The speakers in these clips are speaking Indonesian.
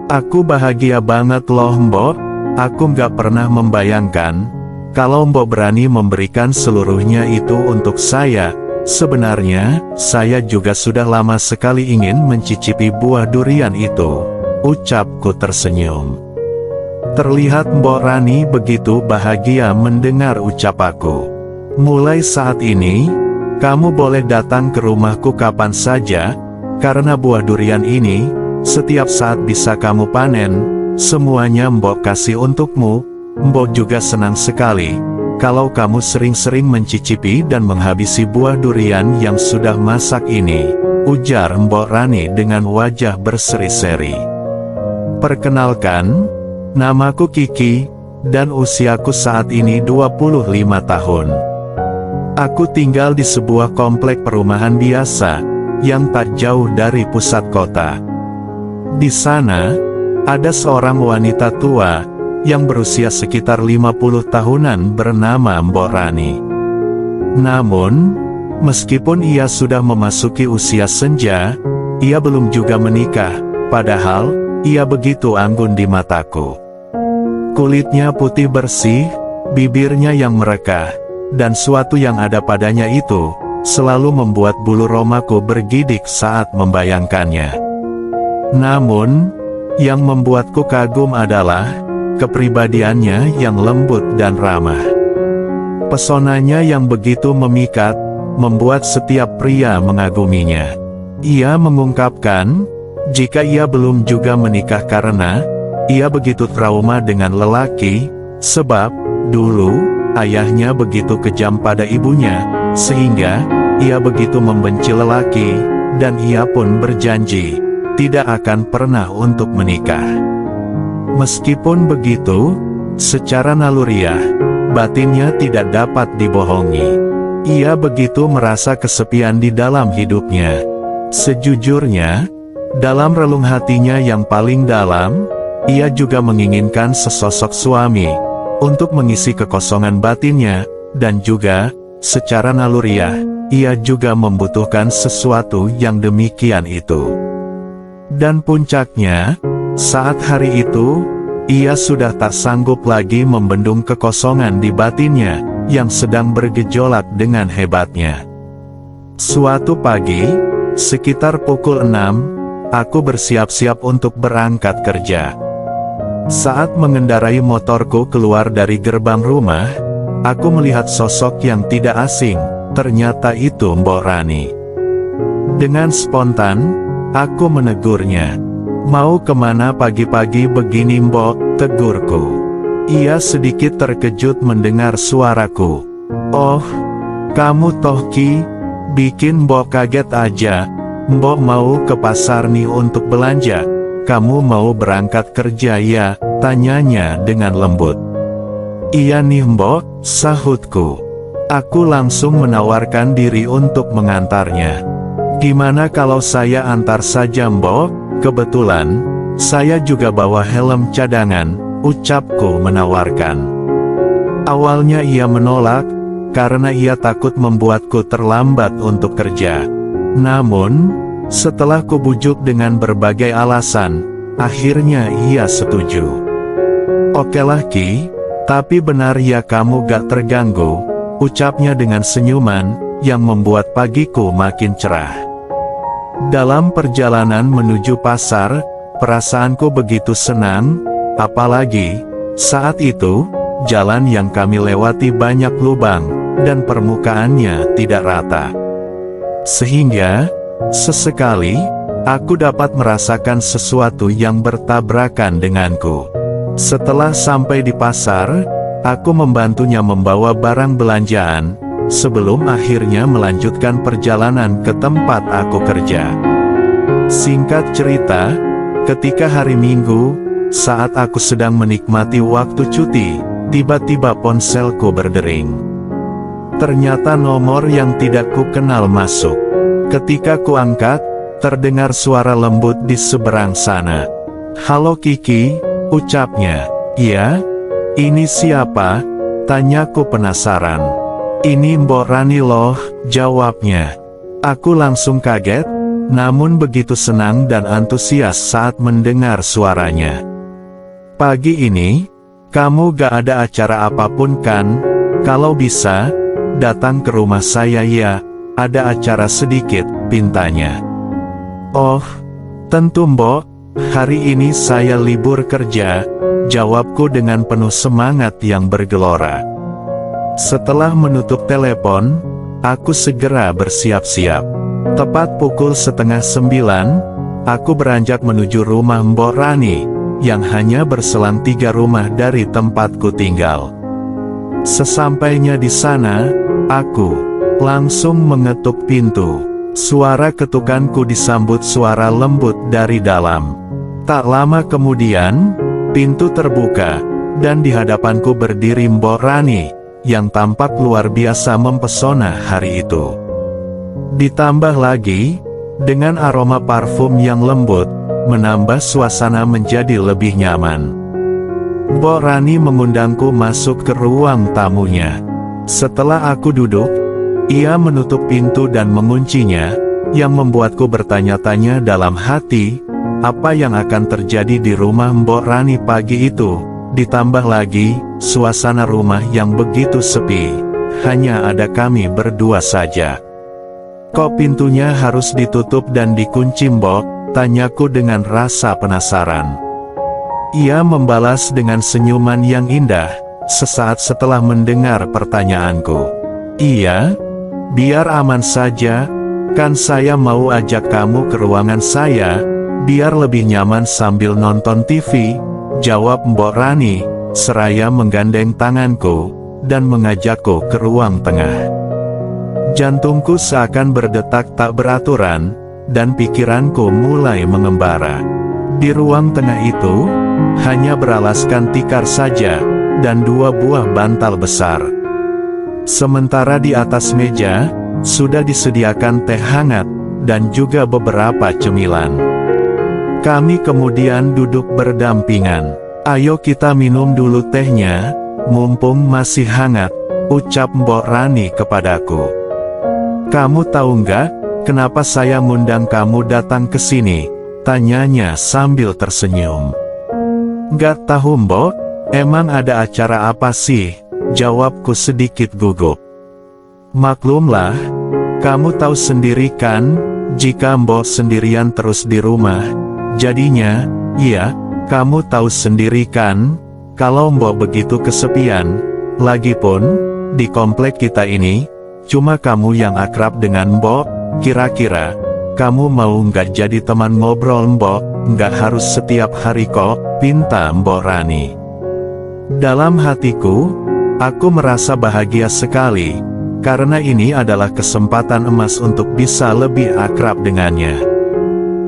Aku bahagia banget loh Mbok, aku nggak pernah membayangkan, kalau Mbok berani memberikan seluruhnya itu untuk saya. Sebenarnya, saya juga sudah lama sekali ingin mencicipi buah durian itu, ucapku tersenyum. Terlihat Mbok Rani begitu bahagia mendengar ucapaku. Mulai saat ini, kamu boleh datang ke rumahku kapan saja, karena buah durian ini, setiap saat bisa kamu panen, semuanya Mbok kasih untukmu. Mbok juga senang sekali kalau kamu sering-sering mencicipi dan menghabisi buah durian yang sudah masak ini, ujar Mbok Rani dengan wajah berseri-seri. Perkenalkan, namaku Kiki, dan usiaku saat ini 25 tahun. Aku tinggal di sebuah komplek perumahan biasa, yang tak jauh dari pusat kota. Di sana, ada seorang wanita tua, yang berusia sekitar 50 tahunan bernama Mbok Rani. Namun, meskipun ia sudah memasuki usia senja, ia belum juga menikah, padahal, ia begitu anggun di mataku. Kulitnya putih bersih, bibirnya yang merekah, dan suatu yang ada padanya itu, selalu membuat bulu romaku bergidik saat membayangkannya. Namun, yang membuatku kagum adalah kepribadiannya yang lembut dan ramah. Pesonanya yang begitu memikat, membuat setiap pria mengaguminya. Ia mengungkapkan, jika ia belum juga menikah karena, ia begitu trauma dengan lelaki, sebab, dulu, ayahnya begitu kejam pada ibunya, sehingga, ia begitu membenci lelaki, dan ia pun berjanji, tidak akan pernah untuk menikah. Meskipun begitu, secara naluriah, batinnya tidak dapat dibohongi. Ia begitu merasa kesepian di dalam hidupnya. Sejujurnya, dalam relung hatinya yang paling dalam, ia juga menginginkan sesosok suami, untuk mengisi kekosongan batinnya, dan juga, secara naluriah, ia juga membutuhkan sesuatu yang demikian itu. Dan puncaknya, saat hari itu, ia sudah tak sanggup lagi membendung kekosongan di batinnya, yang sedang bergejolak dengan hebatnya. Suatu pagi, sekitar pukul 6, aku bersiap-siap untuk berangkat kerja. Saat mengendarai motorku keluar dari gerbang rumah, aku melihat sosok yang tidak asing, ternyata itu Mbok Rani. Dengan spontan, aku menegurnya. Mau kemana pagi-pagi begini Mbok, tegurku. Ia sedikit terkejut mendengar suaraku. Oh, kamu toh Ki, bikin Mbok kaget aja. Mbok mau ke pasar nih untuk belanja. Kamu mau berangkat kerja ya, tanyanya dengan lembut. Iya nih Mbok, sahutku. Aku langsung menawarkan diri untuk mengantarnya. Gimana kalau saya antar saja Mbok? Kebetulan, saya juga bawa helm cadangan, ucapku menawarkan. Awalnya ia menolak, karena ia takut membuatku terlambat untuk kerja. Namun, setelah kubujuk dengan berbagai alasan, akhirnya ia setuju. Okelah Ki, tapi benar ya kamu gak terganggu, ucapnya dengan senyuman, yang membuat pagiku makin cerah. Dalam perjalanan menuju pasar, perasaanku begitu senang, apalagi, saat itu, jalan yang kami lewati banyak lubang, dan permukaannya tidak rata. Sehingga, sesekali, aku dapat merasakan sesuatu yang bertabrakan denganku. Setelah sampai di pasar, aku membantunya membawa barang belanjaan, sebelum akhirnya melanjutkan perjalanan ke tempat aku kerja. Singkat cerita, ketika hari Minggu, saat aku sedang menikmati waktu cuti, tiba-tiba ponselku berdering. Ternyata nomor yang tidak ku kenal masuk. Ketika ku angkat, terdengar suara lembut di seberang sana. Halo Kiki, ucapnya. Iya? Ini siapa? Tanyaku penasaran. Ini Mbok Rani loh, jawabnya. Aku langsung kaget, namun begitu senang dan antusias saat mendengar suaranya. "Pagi ini, kamu gak ada acara apapun kan? Kalau bisa, datang ke rumah saya ya, ada acara sedikit," pintanya. "Oh, tentu Mbok, hari ini saya libur kerja," jawabku dengan penuh semangat yang bergelora. Setelah menutup telepon, aku segera bersiap-siap. Tepat pukul 8:30, aku beranjak menuju rumah Mbok Rani, yang hanya berselang 3 rumah dari tempatku tinggal. Sesampainya di sana, aku langsung mengetuk pintu. Suara ketukanku disambut suara lembut dari dalam. Tak lama kemudian, pintu terbuka, dan di hadapanku berdiri Mbok Rani, yang tampak luar biasa mempesona hari itu. Ditambah lagi, dengan aroma parfum yang lembut, menambah suasana menjadi lebih nyaman. Mbok Rani mengundangku masuk ke ruang tamunya. Setelah aku duduk, ia menutup pintu dan menguncinya, yang membuatku bertanya-tanya dalam hati, apa yang akan terjadi di rumah Mbok Rani pagi itu. Ditambah lagi, suasana rumah yang begitu sepi, hanya ada kami berdua saja. "Kok pintunya harus ditutup dan dikunci Mbok?" tanyaku dengan rasa penasaran. Ia membalas dengan senyuman yang indah, sesaat setelah mendengar pertanyaanku. "Iya, biar aman saja, kan saya mau ajak kamu ke ruangan saya, biar lebih nyaman sambil nonton TV," jawab Mbok Rani, seraya menggandeng tanganku, dan mengajakku ke ruang tengah. Jantungku seakan berdetak tak beraturan, dan pikiranku mulai mengembara. Di ruang tengah itu, hanya beralaskan tikar saja, dan 2 buah bantal besar. Sementara di atas meja, sudah disediakan teh hangat, dan juga beberapa cemilan. Kami kemudian duduk berdampingan. "Ayo kita minum dulu tehnya, mumpung masih hangat," ucap Mbok Rani kepadaku. "Kamu tahu nggak, kenapa saya ngundang kamu datang ke sini?" tanyanya sambil tersenyum. "Nggak tahu Mbok, emang ada acara apa sih?" jawabku sedikit gugup. "Maklumlah, kamu tahu sendiri kan, jika Mbok sendirian terus di rumah, jadinya, iya, kamu tahu sendiri kan, kalau Mbok begitu kesepian. Lagipun, di komplek kita ini, cuma kamu yang akrab dengan Mbok. Kira-kira, kamu mau nggak jadi teman ngobrol Mbok? Nggak harus setiap hari kok," pinta Mbok Rani. Dalam hatiku, aku merasa bahagia sekali, karena ini adalah kesempatan emas untuk bisa lebih akrab dengannya.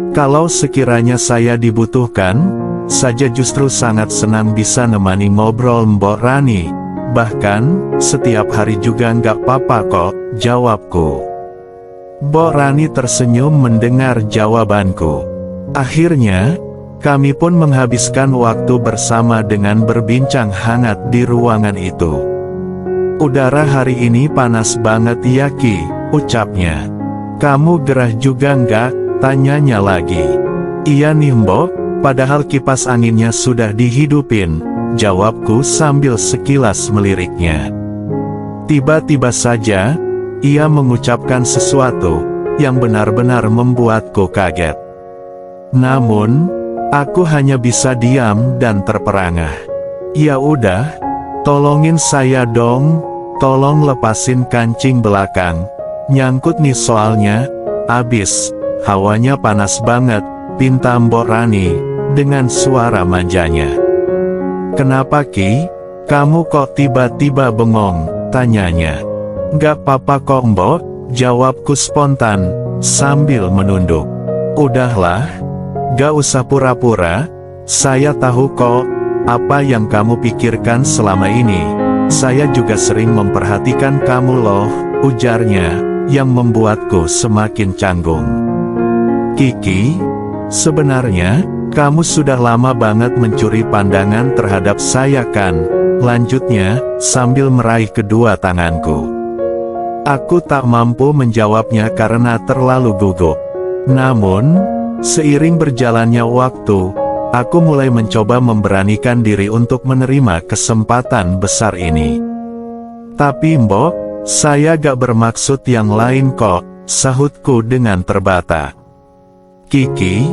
Kalau sekiranya saya dibutuhkan, saja justru sangat senang bisa nemani ngobrol Mbok Rani. Bahkan, setiap hari juga nggak apa-apa kok, jawabku. Mbok Rani tersenyum mendengar jawabanku. Akhirnya, kami pun menghabiskan waktu bersama dengan berbincang hangat di ruangan itu. "Udara hari ini panas banget ya Ki," ucapnya. "Kamu gerah juga nggak?" tanyanya lagi. "Iya nih Mbok, padahal kipas anginnya sudah dihidupin," jawabku sambil sekilas meliriknya. Tiba-tiba saja, ia mengucapkan sesuatu yang benar-benar membuatku kaget. Namun, aku hanya bisa diam dan terperangah. "Ya udah, tolongin saya dong, tolong lepasin kancing belakang, nyangkut nih soalnya, abis, hawanya panas banget," pinta Mbok Rani, dengan suara manjanya. "Kenapa Ki? Kamu kok tiba-tiba bengong?" tanyanya. "Nggak apa-apa kok Mbok," jawabku spontan, sambil menunduk. "Udahlah, gak usah pura-pura, saya tahu kok, apa yang kamu pikirkan selama ini. Saya juga sering memperhatikan kamu loh," ujarnya, yang membuatku semakin canggung. "Kiki, sebenarnya, kamu sudah lama banget mencuri pandangan terhadap saya kan?" lanjutnya, sambil meraih kedua tanganku. Aku tak mampu menjawabnya karena terlalu gugup. Namun, seiring berjalannya waktu, aku mulai mencoba memberanikan diri untuk menerima kesempatan besar ini. Tapi Mbok, saya gak bermaksud yang lain kok, sahutku dengan terbata. Kiki,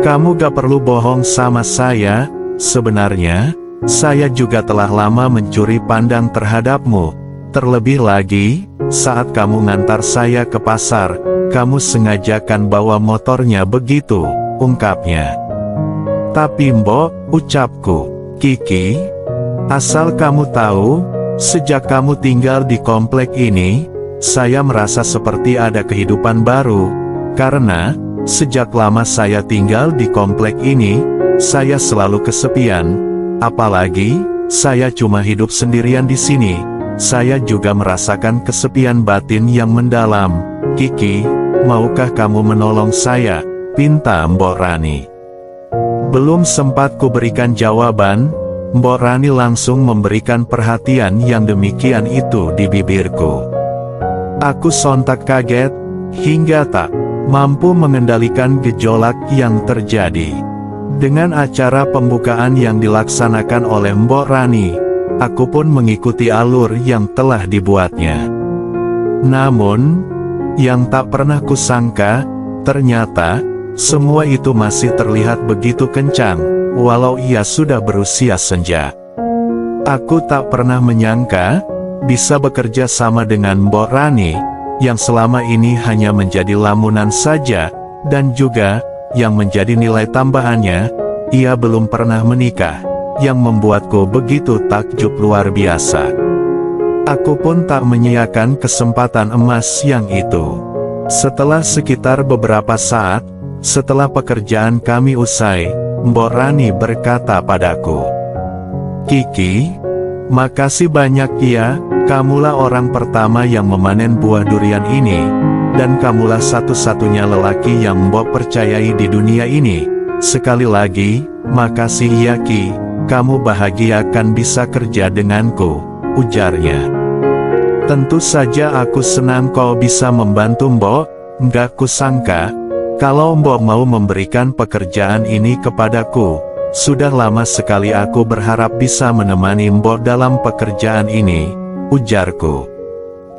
kamu gak perlu bohong sama saya, sebenarnya, saya juga telah lama mencuri pandang terhadapmu. Terlebih lagi, saat kamu ngantar saya ke pasar, kamu sengajakan bawa motornya begitu, ungkapnya. Tapi Mbok, ucapku, Kiki, asal kamu tahu, sejak kamu tinggal di komplek ini, saya merasa seperti ada kehidupan baru, karena, sejak lama saya tinggal di komplek ini, saya selalu kesepian. Apalagi, saya cuma hidup sendirian di sini. Saya juga merasakan kesepian batin yang mendalam. Kiki, maukah kamu menolong saya? Pinta Mbok Rani. Belum sempat kuberikan jawaban, Mbok Rani langsung memberikan perhatian yang demikian itu di bibirku. Aku sontak kaget, hingga tak mampu mengendalikan gejolak yang terjadi. Dengan acara pembukaan yang dilaksanakan oleh Mbok Rani, aku pun mengikuti alur yang telah dibuatnya. Namun, yang tak pernah kusangka, ternyata, semua itu masih terlihat begitu kencang, walau ia sudah berusia senja. Aku tak pernah menyangka, bisa bekerja sama dengan Mbok Rani, yang selama ini hanya menjadi lamunan saja, dan juga, yang menjadi nilai tambahannya, ia belum pernah menikah, yang membuatku begitu takjub luar biasa. Aku pun tak menyia-nyiakan kesempatan emas yang itu. Setelah sekitar beberapa saat, setelah pekerjaan kami usai, Mbok Rani berkata padaku, Kiki, makasih banyak ya, kamulah orang pertama yang memanen buah durian ini, dan kamulah satu-satunya lelaki yang Mbok percayai di dunia ini. Sekali lagi, makasih ya Ki, kamu bahagia kan bisa kerja denganku, ujarnya. Tentu saja aku senang kau bisa membantu Mbok, nggak kusangka, kalau Mbok mau memberikan pekerjaan ini kepadaku. Sudah lama sekali aku berharap bisa menemani Mbok dalam pekerjaan ini, ujarku.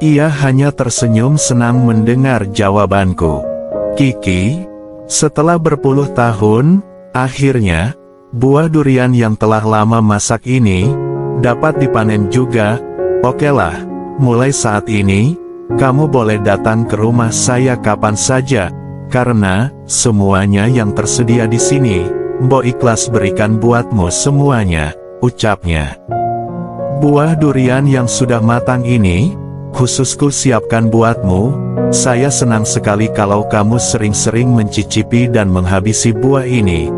Ia hanya tersenyum senang mendengar jawabanku. Kiki, setelah berpuluh tahun, akhirnya, buah durian yang telah lama masak ini, dapat dipanen juga. Okelah, mulai saat ini, kamu boleh datang ke rumah saya kapan saja, karena, semuanya yang tersedia di sini, Mbok ikhlas berikan buatmu semuanya, ucapnya. Buah durian yang sudah matang ini, khususku siapkan buatmu. Saya senang sekali kalau kamu sering-sering mencicipi dan menghabisi buah ini.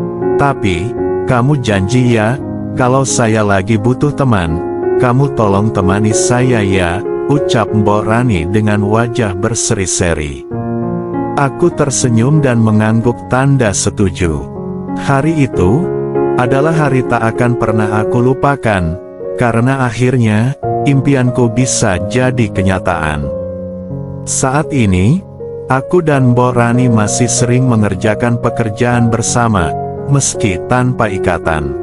Tapi, kamu janji ya, kalau saya lagi butuh teman, kamu tolong temani saya ya, ucap Mbok Rani dengan wajah berseri-seri. Aku tersenyum dan mengangguk tanda setuju. Hari itu, adalah hari tak akan pernah aku lupakan, karena akhirnya, impianku bisa jadi kenyataan. Saat ini, aku dan Mbok Rani masih sering mengerjakan pekerjaan bersama, meski tanpa ikatan.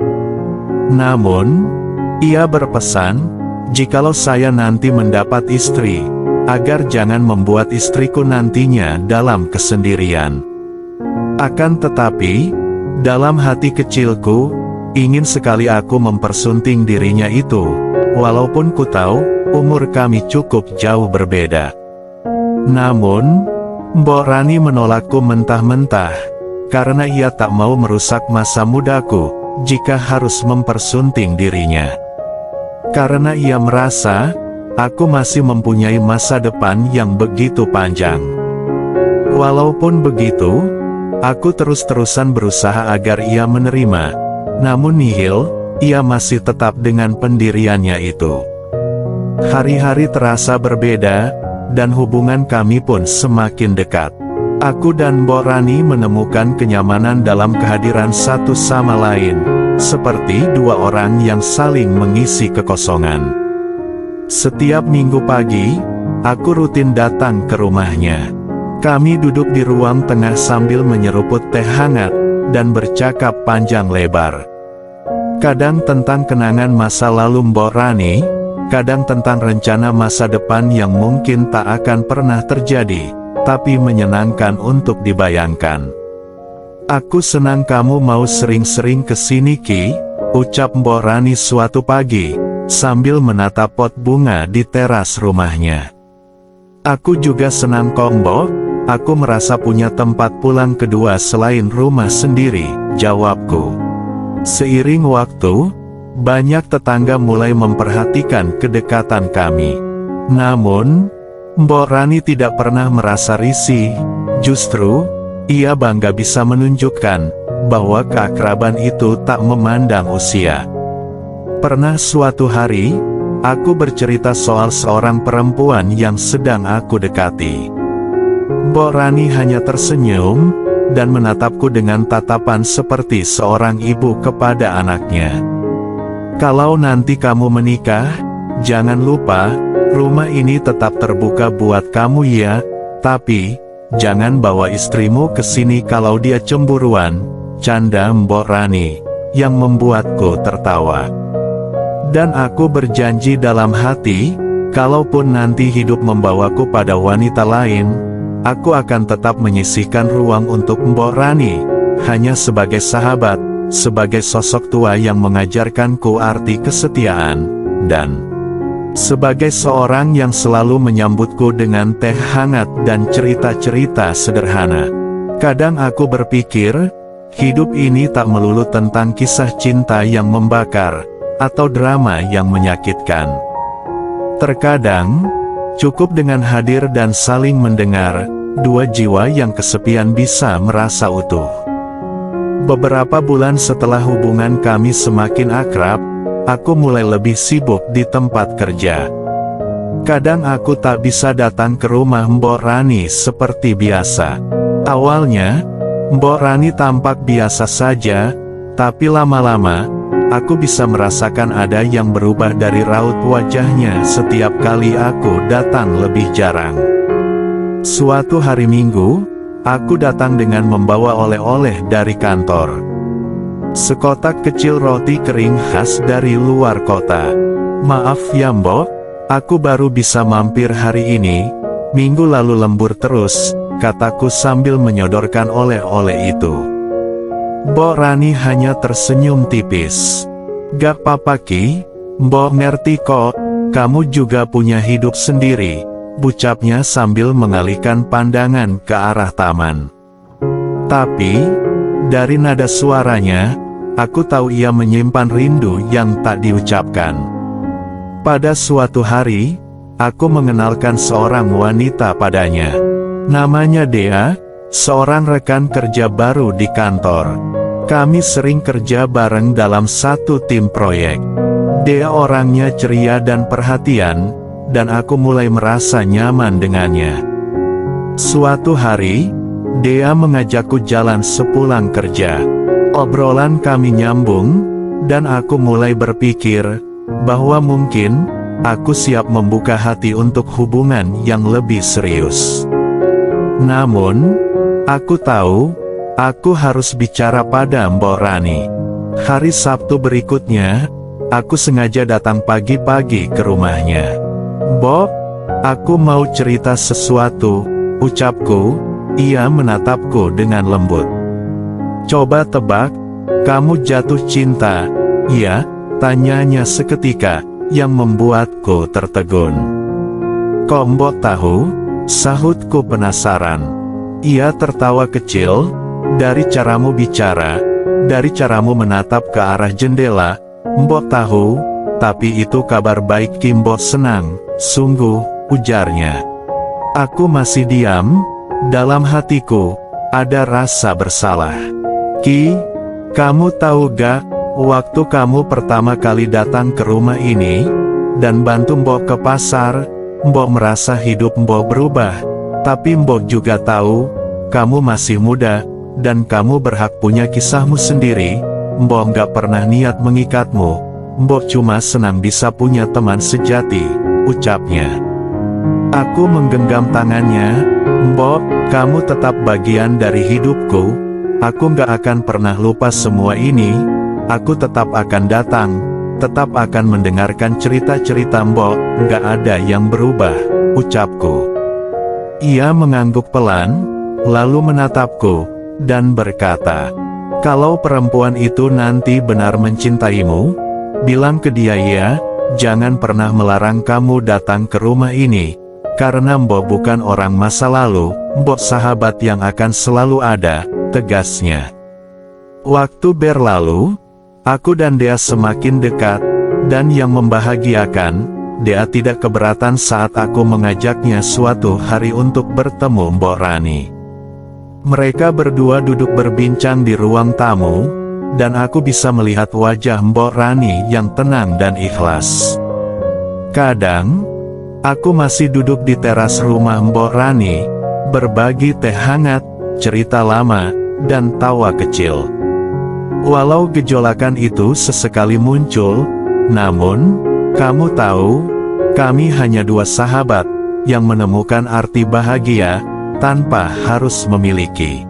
Namun, ia berpesan, jikalau saya nanti mendapat istri, agar jangan membuat istriku nantinya dalam kesendirian. Akan tetapi, dalam hati kecilku, ingin sekali aku mempersunting dirinya itu, walaupun ku tahu, umur kami cukup jauh berbeda. Namun, Mbok Rani menolakku mentah-mentah, karena ia tak mau merusak masa mudaku, jika harus mempersunting dirinya. Karena ia merasa, aku masih mempunyai masa depan yang begitu panjang. Walaupun begitu, aku terus-terusan berusaha agar ia menerima, namun nihil, ia masih tetap dengan pendiriannya itu. Hari-hari terasa berbeda, dan hubungan kami pun semakin dekat. Aku dan Mbok Rani menemukan kenyamanan dalam kehadiran satu sama lain, seperti dua orang yang saling mengisi kekosongan. Setiap minggu pagi, aku rutin datang ke rumahnya. Kami duduk di ruang tengah sambil menyeruput teh hangat, dan bercakap panjang lebar. Kadang tentang kenangan masa lalu Mbok Rani, kadang tentang rencana masa depan yang mungkin tak akan pernah terjadi, tapi menyenangkan untuk dibayangkan. "Aku senang kamu mau sering-sering kesini Ki," ucap Mbok Rani suatu pagi, sambil menatap pot bunga di teras rumahnya. "Aku juga senang kok Mbok, aku merasa punya tempat pulang kedua selain rumah sendiri," jawabku. Seiring waktu, banyak tetangga mulai memperhatikan kedekatan kami. Namun, Mbok Rani tidak pernah merasa risih, justru, ia bangga bisa menunjukkan bahwa keakraban itu tak memandang usia. Pernah suatu hari, aku bercerita soal seorang perempuan yang sedang aku dekati. Mbok Rani hanya tersenyum, dan menatapku dengan tatapan seperti seorang ibu kepada anaknya. "Kalau nanti kamu menikah, jangan lupa, rumah ini tetap terbuka buat kamu ya, tapi, jangan bawa istrimu ke sini kalau dia cemburuan," canda Mbok Rani, yang membuatku tertawa. Dan aku berjanji dalam hati, kalaupun nanti hidup membawaku pada wanita lain, aku akan tetap menyisihkan ruang untuk Mbok Rani, hanya sebagai sahabat, sebagai sosok tua yang mengajarkanku arti kesetiaan, dan sebagai seorang yang selalu menyambutku dengan teh hangat dan cerita-cerita sederhana. Kadang aku berpikir, hidup ini tak melulu tentang kisah cinta yang membakar, atau drama yang menyakitkan. Terkadang, cukup dengan hadir dan saling mendengar, dua jiwa yang kesepian bisa merasa utuh. Beberapa bulan setelah hubungan kami semakin akrab, aku mulai lebih sibuk di tempat kerja. Kadang aku tak bisa datang ke rumah Mbok Rani seperti biasa. Awalnya, Mbok Rani tampak biasa saja, tapi lama-lama, aku bisa merasakan ada yang berubah dari raut wajahnya setiap kali aku datang lebih jarang. Suatu hari Minggu, aku datang dengan membawa oleh-oleh dari kantor. Sekotak kecil roti kering khas dari luar kota. "Maaf ya Mbok, aku baru bisa mampir hari ini, minggu lalu lembur terus," kataku sambil menyodorkan oleh-oleh itu. Mbok Rani hanya tersenyum tipis. "Gak apa-apa Ki, Mbok ngerti kok, kamu juga punya hidup sendiri," ucapnya sambil mengalihkan pandangan ke arah taman. Tapi, dari nada suaranya, aku tahu ia menyimpan rindu yang tak diucapkan. Pada suatu hari, aku mengenalkan seorang wanita padanya. Namanya Dea, seorang rekan kerja baru di kantor. Kami sering kerja bareng dalam satu tim proyek. Dea orangnya ceria dan perhatian, dan aku mulai merasa nyaman dengannya. Suatu hari, Dea mengajakku jalan sepulang kerja. Obrolan kami nyambung, dan aku mulai berpikir bahwa mungkin aku siap membuka hati untuk hubungan yang lebih serius. Namun, aku tahu aku harus bicara pada Mbok Rani. Hari Sabtu berikutnya, aku sengaja datang pagi-pagi ke rumahnya. "Mbok, aku mau cerita sesuatu," ucapku. Ia menatapku dengan lembut. "Coba tebak, kamu jatuh cinta, ya?" tanyanya seketika, yang membuatku tertegun. "Kok Mbok tahu?" sahutku penasaran. Ia tertawa kecil, "Dari caramu bicara, dari caramu menatap ke arah jendela, Mbok tahu, tapi itu kabar baik Ki, Mbok senang, sungguh," ujarnya. Aku masih diam, dalam hatiku, ada rasa bersalah. "Ki, kamu tahu gak, waktu kamu pertama kali datang ke rumah ini, dan bantu Mbok ke pasar, Mbok merasa hidup Mbok berubah, tapi Mbok juga tahu, kamu masih muda, dan kamu berhak punya kisahmu sendiri, Mbok gak pernah niat mengikatmu, Mbok cuma senang bisa punya teman sejati," ucapnya. Aku menggenggam tangannya, Mbok, kamu tetap bagian dari hidupku. Aku nggak akan pernah lupa semua ini. Aku tetap akan datang, tetap akan mendengarkan cerita-cerita Mbok. Nggak ada yang berubah, ucapku. Ia mengangguk pelan, lalu menatapku, dan berkata, kalau perempuan itu nanti benar mencintaimu, bilang ke dia ya, jangan pernah melarang kamu datang ke rumah ini. Karena Mbok bukan orang masa lalu, Mbok sahabat yang akan selalu ada, tegasnya. Waktu berlalu, aku dan Dea semakin dekat, dan yang membahagiakan, Dea tidak keberatan saat aku mengajaknya suatu hari untuk bertemu Mbok Rani. Mereka berdua duduk berbincang di ruang tamu, dan aku bisa melihat wajah Mbok Rani yang tenang dan ikhlas. Kadang, aku masih duduk di teras rumah Mbok Rani, berbagi teh hangat, cerita lama, dan tawa kecil. Walau gejolakan itu sesekali muncul, namun, kamu tahu, kami hanya dua sahabat, yang menemukan arti bahagia, tanpa harus memiliki.